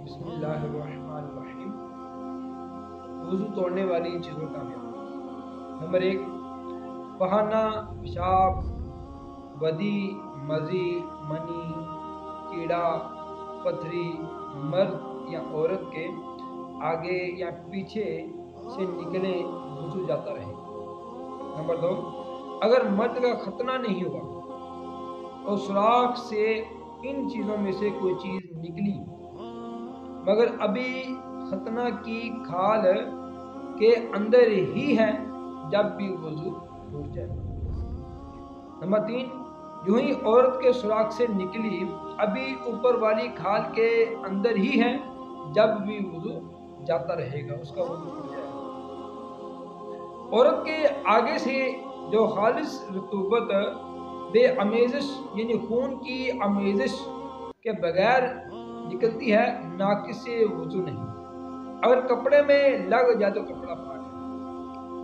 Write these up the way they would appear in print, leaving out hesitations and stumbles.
بسم اللہ الرحمن الرحیم۔ وضو توڑنے والی چیزوں کا بیان۔ نمبر 1، بہانا، پیشاب، ودی، مزی، منی، کیڑا، پتھری مرد یا عورت کے آگے یا پیچھے سے نکلے وضو جاتا رہے۔ نمبر 2، اگر مرد کا ختنہ نہیں ہوا اور سوراخ سے ان چیزوں میں سے کوئی چیز نکلی مگر ابھی ختنہ کی کھال کے اندر ہی ہے، جب بھی وضو ٹوٹ جائے گا۔ نمبر 3، یوں ہی عورت کے سوراخ سے نکلی ابھی اوپر والی کھال کے اندر ہی ہے، جب بھی وضو جاتا رہے گا، اس کا وضو ٹوٹ جائے گا۔ عورت کے آگے سے جو خالص رطوبت بے آمیزش یعنی خون کی آمیزش کے بغیر نکلتی ہے، ناقص سے وضو نہیں۔ اگر کپڑے میں لگ جائے تو کپڑا پاک ہے۔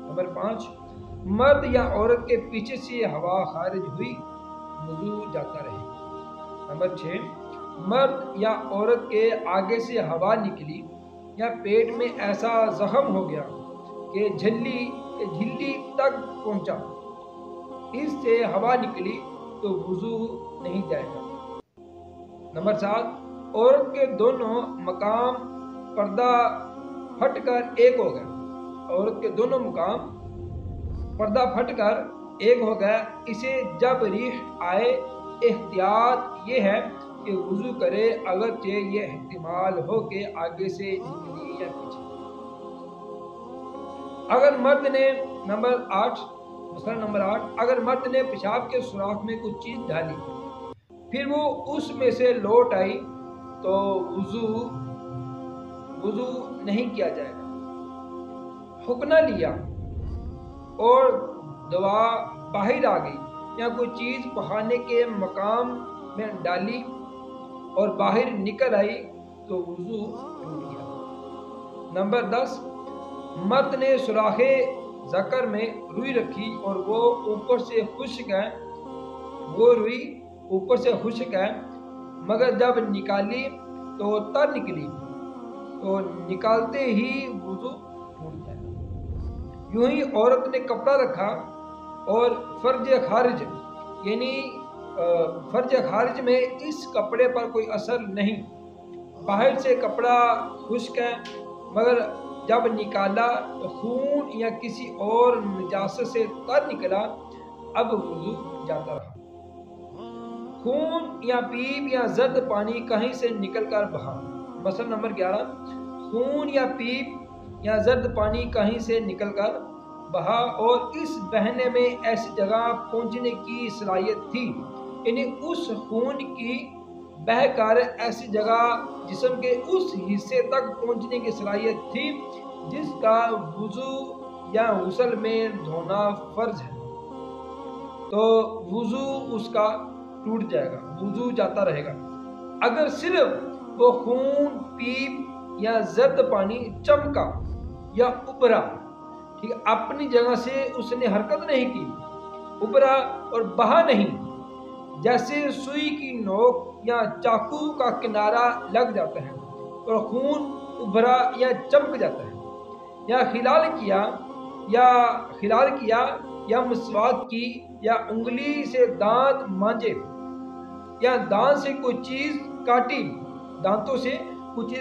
نمبر 5، مرد یا عورت کے پیچھے سے ہوا خارج ہوئی، وضو جاتا رہے۔ نمبر 6، مرد یا عورت کے آگے سے ہوا نکلی یا پیٹ میں ایسا زخم ہو گیا کہ جھلی تک پہنچا، اس سے ہوا نکلی تو وضو نہیں جائے گا۔ نمبر 7، عورت کے دونوں مقام پردہ پھٹ کر ایک ہو گئے۔ عورت کے دونوں مقام پردہ پھٹ کر ایک ہو گئے، اسے جب ریح آئے احتیاط یہ ہے کہ وضو کرے، اگرچہ یہ احتمال ہو کہ آگے سے نکلی یا پیچھے۔ اگر مرد نے نمبر 8 اگر مرد نے پیشاب کے سوراخ میں کچھ چیز ڈالی پھر وہ اس میں سے لوٹ آئی تو وضو نہیں کیا جائے گا۔ حقنہ لیا اور دوا باہر آ گئی یا کوئی چیز بہانے کے مقام میں ڈالی اور باہر نکل آئی تو وضو ٹوٹ گیا۔ نمبر 10، مرد نے سوراخ ذکر میں روئی رکھی اور وہ اوپر سے خشک ہے، مگر جب نکالی تو تر نکلی تو نکالتے ہی وضو ٹوٹ جائے۔ یوں ہی عورت نے کپڑا رکھا اور فرج خارج میں اس کپڑے پر کوئی اثر نہیں، باہر سے کپڑا خشک ہے، مگر جب نکالا تو خون یا کسی اور نجاست سے تر نکلا، اب وضو جاتا رہا۔ خون یا پیپ یا زرد پانی کہیں سے نکل کر بہا۔ مثلا نمبر 11، خون یا پیپ یا زرد پانی کہیں سے نکل کر بہا اور اس بہنے میں ایسی جگہ پہنچنے کی صلاحیت تھی، یعنی اس خون کی بہہ کر ایسی جگہ جسم کے اس حصے تک پہنچنے کی صلاحیت تھی جس کا وضو یا غسل میں دھونا فرض ہے، تو وضو اس کا ٹوٹ جائے گا، وضو جاتا رہے گا۔ اگر صرف وہ خون، پیپ یا زرد پانی چمکا یا ابھرا، ٹھیک، اپنی جگہ سے اس نے حرکت نہیں کی، ابھرا اور بہا نہیں، جیسے سوئی کی نوک یا چاقو کا کنارہ لگ جاتا ہے اور خون ابھرا یا چمک جاتا ہے، یا خلال کیا یا مسواک کی یا انگلی سے دانت مانجے یا دانتوں سے کوئی چیز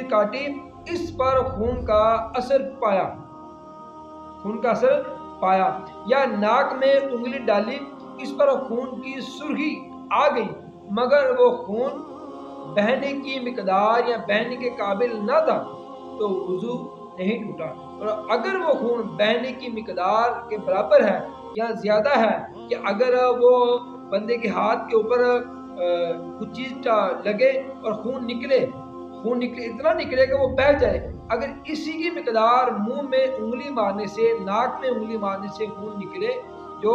کاٹی، اس پر خون کا اثر پایا یا ناک میں انگلی ڈالی، اس پر خون کی سرخی آ گئی، مگر وہ خون بہنے کی مقدار یا بہنے کے قابل نہ تھا تو وضو نہیں ٹوٹا، اور اگر وہ خون بہنے کی مقدار کے برابر ہے یا زیادہ ہے، کہ اگر وہ بندے کے ہاتھ کے اوپر کچھ چیز لگے اور خون نکلے اتنا نکلے کہ وہ بہہ جائے، اگر اسی کی مقدار منہ میں انگلی مارنے سے، ناک میں انگلی مارنے سے خون نکلے جو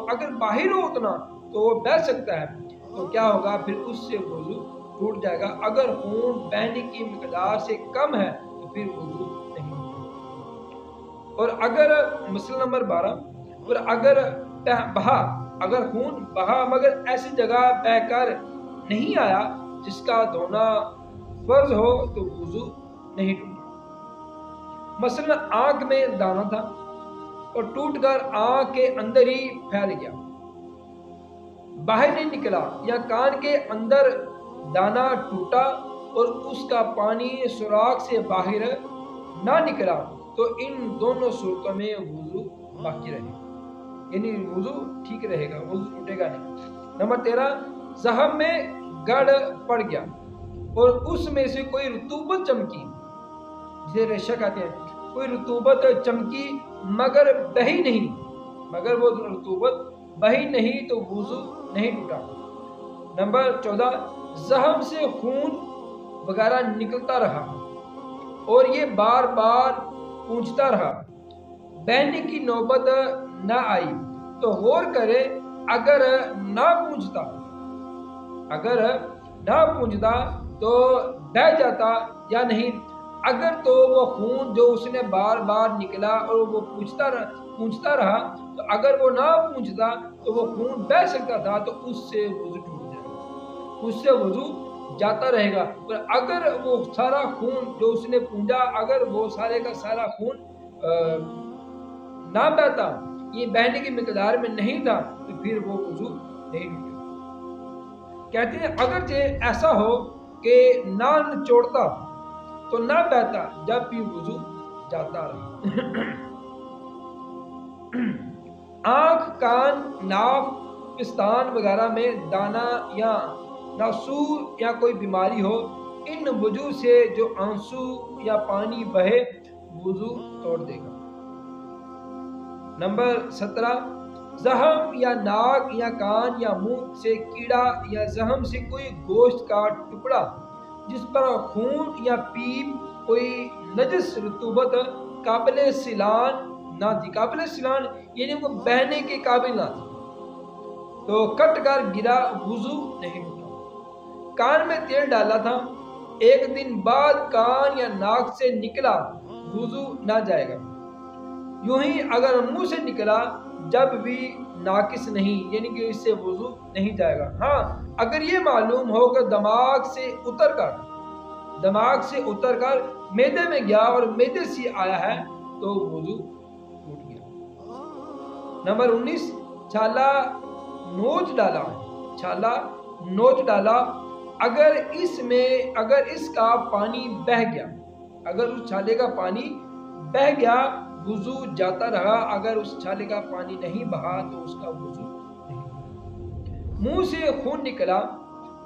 اگر باہر ہو اتنا تو وہ بہہ سکتا ہے، تو کیا ہوگا پھر اس سے وضو ٹوٹ جائے گا۔ اگر خون بہنے کی مقدار سے کم ہے تو پھر وضو نہیں ہوگا۔ اور اگر مسئلہ نمبر 12، اور اگر خون بہا مگر ایسی جگہ بہہ کر نہیں آیا جس کا دھونا فرض ہو تو وضو نہیں ٹوٹا۔ مثلا آنکھ میں دانا تھا اور ٹوٹ کر آنکھ کے اندر ہی پھیل گیا، باہر نہیں نکلا، یا کان کے اندر دانا ٹوٹا اور اس کا پانی سوراخ سے باہر نہ نکلا، تو ان دونوں صورتوں میں وضو باقی رہے گا، یعنی وضو ٹھیک رہے گا، وضو ٹوٹے گا نہیں۔ نمبر 13، زخم میں گڑ پڑ گیا اور اس میں سے کوئی رطوبت چمکی، جسے ریشہ کہتے ہیں، کوئی رطوبت چمکی مگر بہی نہیں، مگر وہ رطوبت بہی نہیں تو وضو نہیں ٹوٹا۔ نمبر 14، زخم سے خون وغیرہ نکلتا رہا اور یہ بار بار پونچھتا رہا، بہنے کی نوبت نہ آئی تو غور کرے، اگر نہ پونچھتا تو بہہ جاتا یا نہیں، اگر تو وہ خون جو اس نے بار بار نکلا اور وہ پونچھتا رہا، تو اگر وہ نہ پونچھتا تو وہ خون بہہ سکتا تھا، تو اس سے وضو ٹوٹ جائے گا، اس سے وضو جاتا رہے گا۔ اور اگر وہ سارا خون جو اس نے پونجا، اگر وہ سارے کا سارا خون نہ بہتا، یہ بہنے کی مقدار میں نہیں تھا، تو پھر وہ وضو نہیں ٹوٹے۔ کہتے ہیں اگرچہ ایسا ہو کہ نہ نچوڑتا تو نہ بہتا، جب بھی وضو جاتا رہا۔ آنکھ، کان، ناف، پستان وغیرہ میں دانا یا ناسور یا کوئی بیماری ہو، ان وجوہ سے جو آنسو یا پانی بہے وضو توڑ دے گا۔ نمبر 17، زخم یا ناک یا کان یا منہ سے کیڑا یا زخم سے کوئی گوشت کا ٹکڑا جس پر خون یا پیپ کوئی نجس رطوبت قابل سیلان نہ تھی، قابل سیلان یعنی وہ بہنے کے قابل نہ تھی، تو کٹ کر گرا، وضو نہیں ٹوٹا۔ کان میں تیل ڈالا تھا، ایک دن بعد کان یا ناک سے نکلا، وضو نہ جائے گا۔ یوں ہی اگر منہ سے نکلا جب بھی ناقص نہیں، یعنی کہ اس سے وضو نہیں جائے گا۔ ہاں اگر یہ معلوم ہو کہ دماغ سے اتر کر معدے میں گیا اور معدے سے آیا ہے تو وضو ٹوٹ گیا۔ نمبر 19، چھالا نوچ ڈالا، اگر اس کا پانی بہہ گیا، اگر اس چھالے کا پانی بہہ گیا وضو جاتا رہا، اگر اس چھالے کا پانی نہیں بہا تو اس کا وضو نہیں۔ منہ سے خون نکلا،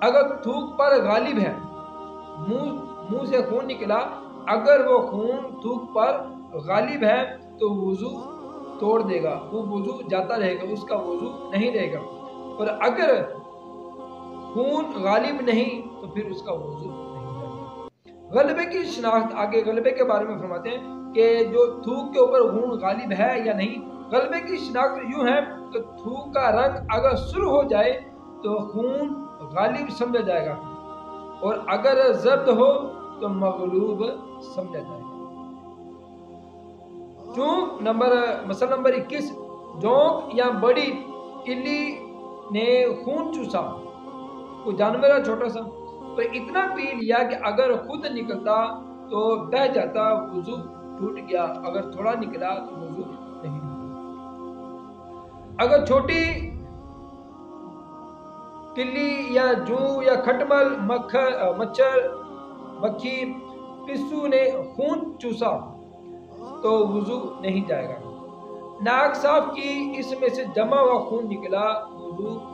اگر تھوک پر غالب ہے، منہ سے خون نکلا، اگر وہ خون تھوک پر غالب ہے تو وضو توڑ دے گا، وہ وضو جاتا رہے گا، اس کا وضو نہیں رہے گا۔ اور اگر خون غالب نہیں تو پھر اس کا وضو نہیں رہے گا۔ غلبے کی شناخت، آگے غلبے کے بارے میں فرماتے ہیں کہ جو تھوک کے اوپر خون غالب ہے یا نہیں۔ غلبے کی شناخت یوں ہے کہ تھوک کا رنگ اگر سرخ ہو جائے تو خون غالب سمجھا جائے گا، اور اگر زرد ہو تو مغلوب سمجھا جائے گا۔ مسئلہ نمبر 21، جونک یا بڑی تلی نے خون چوسا، کوئی جانور ہے چھوٹا سا، تو اتنا پی لیا کہ اگر خود نکلتا تو بہہ جاتا، وضو ٹوٹ گیا، اگر تھوڑا نکلا تو وضو نہیں ٹوٹا۔ اگر چھوٹی تلی یا جو یا کھٹمل، مچھر، مکھی، پسو نے خون چوسا تو وضو نہیں جائے گا۔ ناک صاف کی، اس میں سے جمع ہوا خون نکلا،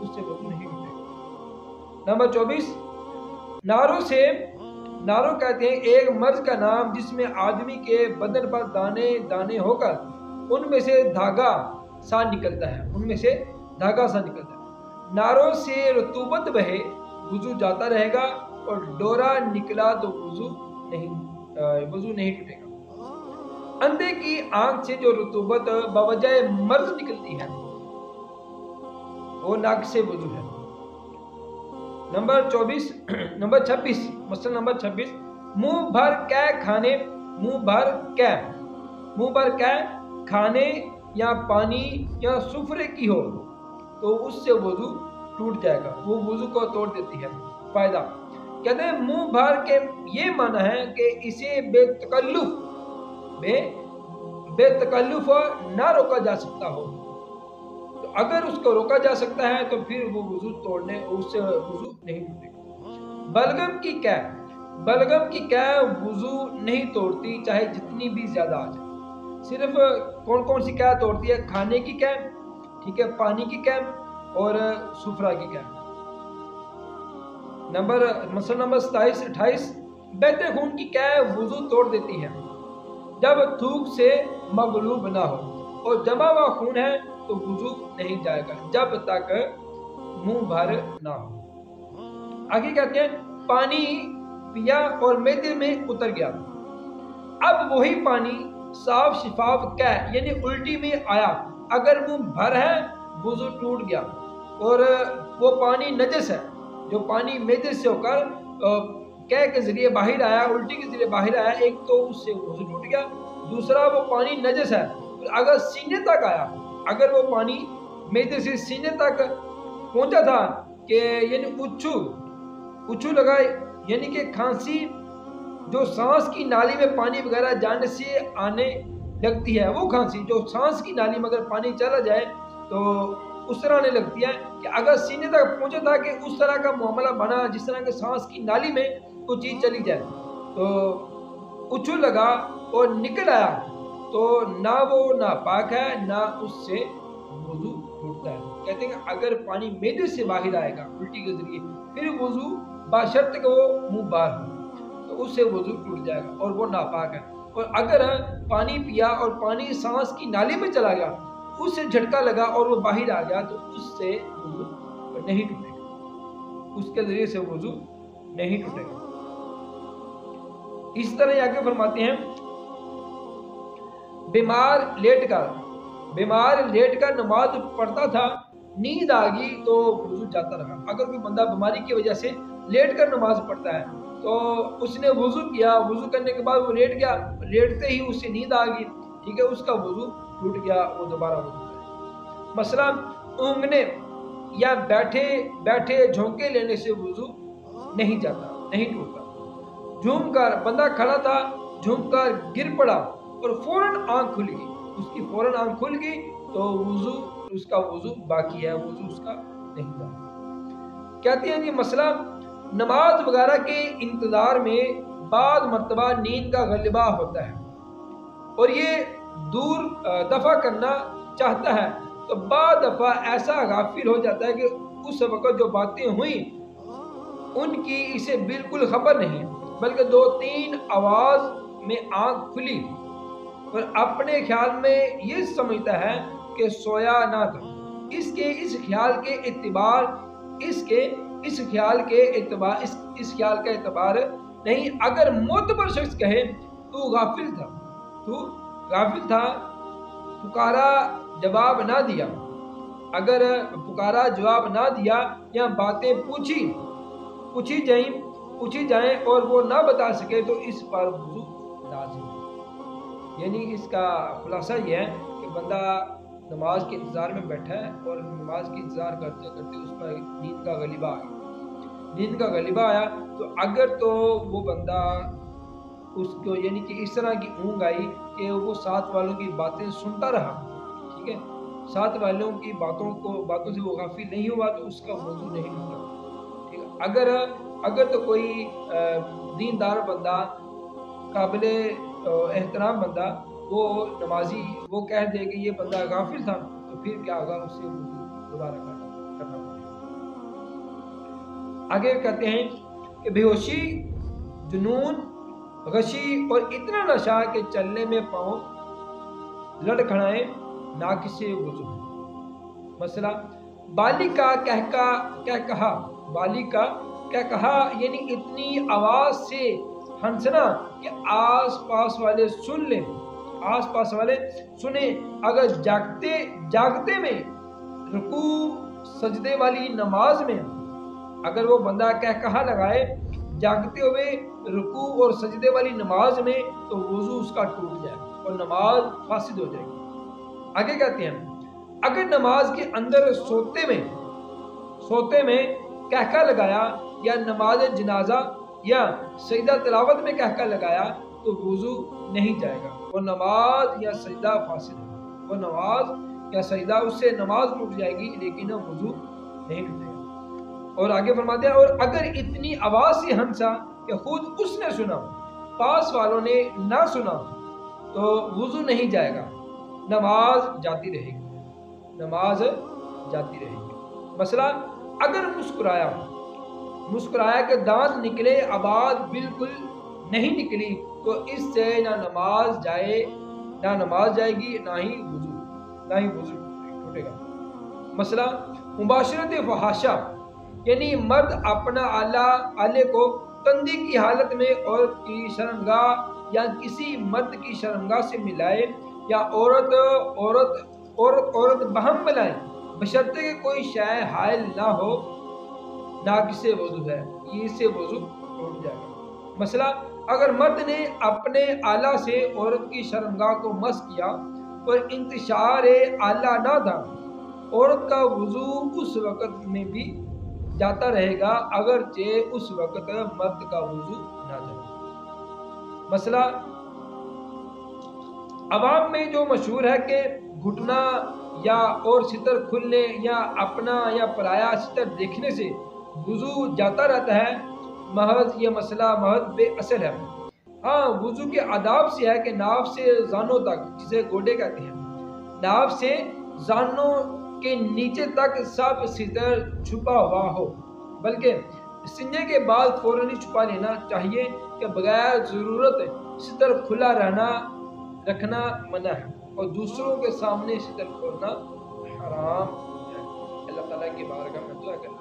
اس سے وضو نہیں ٹوٹے گا۔ نمبر 24، نارو کہتے ہیں ایک مرض کا نام جس میں آدمی کے بدن پر دانے دانے ہو کر ان میں سے دھاگا سا نکلتا ہے، نارو سے رطوبت بہے وضو جاتا رہے گا، اور ڈورا نکلا تو وضو نہیں ٹوٹے گا۔ اندھے کی آنکھ سے جو رطوبت بوجہ مرض نکلتی ہے وہ ناقص وضو ہے۔ نمبر 26، مسئلہ نمبر 26، منہ بھر کے کھانے یا پانی یا سفرے کی ہو تو اس سے وضو ٹوٹ جائے گا، وہ وضو کو توڑ دیتی ہے۔ فائدہ، کہتے ہیں منہ بھر کے یہ معنی ہے کہ اسے بے تکلف نہ روکا جا سکتا ہو، تو اگر اس کو روکا جا سکتا ہے تو پھر وہ وضو توڑنے اس سے وضو نہیں ٹوٹے گا۔ بلغم کی کیا وضو نہیں توڑتی چاہے جتنی بھی زیادہ آ جائے۔ صرف کون سی کیا توڑتی ہے؟ کھانے کی کیا، ٹھیک ہے، پانی کی کیا اور سفرہ کی کیا۔ مسئلہ نمبر 28 بہتے خون کی کیا وضو توڑ دیتی ہے جب تھوک سے مغلوب نہ ہو، اور جمع ہوا خون ہے تو وضو نہیں جائے گا جب تک منہ بھر نہ ہو۔ آگے کہتے ہیں پانی پیا اور معدے میں اتر گیا، اب وہی پانی صاف شفاف کیا یعنی الٹی میں آیا، اگر منہ بھر ہے وضو ٹوٹ گیا، اور وہ پانی نجس ہے جو پانی معدے سے ہو کر کہہ کے ذریعے باہر آیا، الٹی کے ذریعے باہر آیا، ایک تو اس سے وضو ٹوٹ گیا، دوسرا وہ پانی نجس ہے، اگر سینے تک آیا، اگر وہ پانی معدے سے سینے تک پہنچا تھا کہ یعنی اچھو لگائے، یعنی کہ کھانسی جو سانس کی نالی میں پانی وغیرہ جانے سے آنے لگتی ہے، وہ کھانسی جو سانس کی نالی میں اگر پانی چلا جائے تو اس طرح آنے لگتی ہے، کہ اگر سینے تک پہنچا تھا کہ اس طرح کا معاملہ بنا جس طرح کہ سانس کی نالی میں کوئی چیز چلی جائے تو اچھل لگا اور نکل آیا تو نہ وہ ناپاک ہے نہ اس سے وضو ٹوٹتا ہے۔ کہتے ہیں کہ اگر پانی معدے سے باہر آئے گا الٹی کے ذریعے پھر وضو بشرط کہ وہ منہ باہر ہو تو اس سے وضو ٹوٹ جائے گا اور وہ ناپاک ہے، اور اگر پانی پیا اور پانی سانس کی نالی میں چلا گیا، اس سے جھٹکا لگا اور وہ باہر آ گیا تو اس سے وضو نہیں ٹوٹے گا، اس کے ذریعے سے وضو نہیں ٹوٹے گا۔ اس طرح آگے فرماتے ہیں بیمار لیٹ کر نماز پڑھتا تھا، نیند آ گئی تو وضو جاتا رہا۔ اگر کوئی بندہ بیماری کی وجہ سے لیٹ کر نماز پڑھتا ہے تو اس نے وضو کیا، وضو کرنے کے بعد وہ لیٹ گیا، لیٹتے ہی اس سے نیند آ گئی، ٹھیک ہے، اس کا وضو ٹوٹ گیا، وہ دوبارہ وضو کرے۔ مثلا اونگنے یا بیٹھے جھونکے لینے سے وضو نہیں جاتا، نہیں ٹوٹتا۔ جھوم کر بندہ کھڑا تھا، جھوم کر گر پڑا اور فوراً آنکھ کھل گئی، اس کی فوراً آنکھ کھل گئی تو اس کا وضو باقی ہے، وضو اس کا نہیں جاتا۔ کہتے ہیں کہ مسئلہ نماز وغیرہ کے انتظار میں بعض مرتبہ نیند کا غلبہ ہوتا ہے اور یہ دور دفع کرنا چاہتا ہے تو بعض دفعہ ایسا غافل ہو جاتا ہے کہ اس وقت جو باتیں ہوئیں ان کی اسے بالکل خبر نہیں، بلکہ 2-3 آواز میں آنکھ کھلی اور اپنے خیال میں یہ سمجھتا ہے کہ سویا نہ تھا۔ اس خیال کا اعتبار نہیں۔ اگر معتبر شخص کہے تو غافل تھا، پکارا جواب نہ دیا، اگر پکارا جواب نہ دیا یا باتیں پوچھی جائیں اور وہ نہ بتا سکے تو اس پر وضو لازم ہے۔ یعنی اس کا خلاصہ یہ ہے کہ بندہ نماز کے انتظار میں بیٹھا ہے اور نماز کی انتظار کرتے کرتے اس پر نیند کا غلبہ آیا تو اگر تو وہ بندہ اس کو یعنی کہ اس طرح کی اونگ آئی کہ وہ ساتھ والوں کی باتیں سنتا رہا، ٹھیک ہے، ساتھ والوں کی باتوں سے وہ غافل نہیں ہوا تو اس کا وضو نہیں ٹوٹا، ٹھیک ہے۔ اگر تو کوئی دیندار بندہ، قابل احترام بندہ، وہ نمازی وہ کہہ دے کہ یہ بندہ غافل تھا تو پھر کیا ہوگا، اس سے دوبارہ کرنا پڑے گا۔ آگے کہتے ہیں کہ بے ہوشی، جنون، غشی اور اتنا نشہ کہ چلنے میں پاؤں لڑکھڑائیں ناقص وضو ہے۔ مثلا بالغ کا کہہ کہا یعنی اتنی آواز سے ہنسنا کہ آس پاس والے سنیں، اگر جاگتے میں رکوع سجدے والی نماز میں اگر وہ بندہ کہا لگائے جاگتے ہوئے رکوع اور سجدے والی نماز میں تو وضو اس کا ٹوٹ جائے اور نماز فاسد ہو جائے گی۔ آگے کہتے ہیں اگر نماز کے اندر سوتے میں کہا لگایا یا نماز جنازہ یا سجدہ تلاوت میں کہہ کر لگایا تو وضو نہیں جائے گا، وہ نماز یا سجدہ فاسد ہے، وہ نماز یا سجدہ اس سے نماز ٹوٹ جائے گی لیکن وضو نہیں ٹوٹے گا۔ اور آگے فرماتے ہیں اور اگر اتنی آواز سے ہنسا کہ خود اس نے سنا پاس والوں نے نہ سنا تو وضو نہیں جائے گا، نماز جاتی رہے گی، نماز جاتی رہے گی۔ مثلا اگر مسکرایا کہ دانت نکلے آواز بالکل نہیں نکلی تو اس سے نہ نماز جائے گی نہ ہی وضو ٹوٹے گا۔ مثلا مباشرت فحاشہ یعنی مرد اپنا آلے کو تندی کی حالت میں عورت کی شرمگاہ یا کسی مرد کی شرمگاہ سے ملائے یا عورت بہم ملائے بشرطے کہ کوئی شے حائل نہ ہو ناقص وضو ہے، یہ سے وضو ٹوٹ جائے گا۔ مثلا اگر مرد نے اپنے آلہ سے عورت کی شرمگاہ کو مس کیا اور انتشار آلہ نہ تھا، عورت کا وضو اس وقت میں بھی جاتا رہے گا اگرچہ اس وقت مرد کا وضو نہ جائے۔ مثلا عوام میں جو مشہور ہے کہ گھٹنا یا اور ستر کھلنے یا اپنا یا پرایا ستر دیکھنے سے وضو جاتا رہتا ہے، محض یہ مسئلہ محض بے اثر ہے۔ ہاں وضو کے آداب سے ہے کہ ناف سے زانوں تک، جسے گوڈے کہتے ہیں، ناف سے زانوں کے نیچے تک سب ستر چھپا ہوا ہو، بلکہ سینے کے بعد فوراً چھپا لینا چاہیے کہ بغیر ضرورت ستر کھلا رکھنا منع ہے اور دوسروں کے سامنے ستر کھولنا حرام ہے۔ اللہ تعالیٰ کی بارگاہ میں دعا کرنا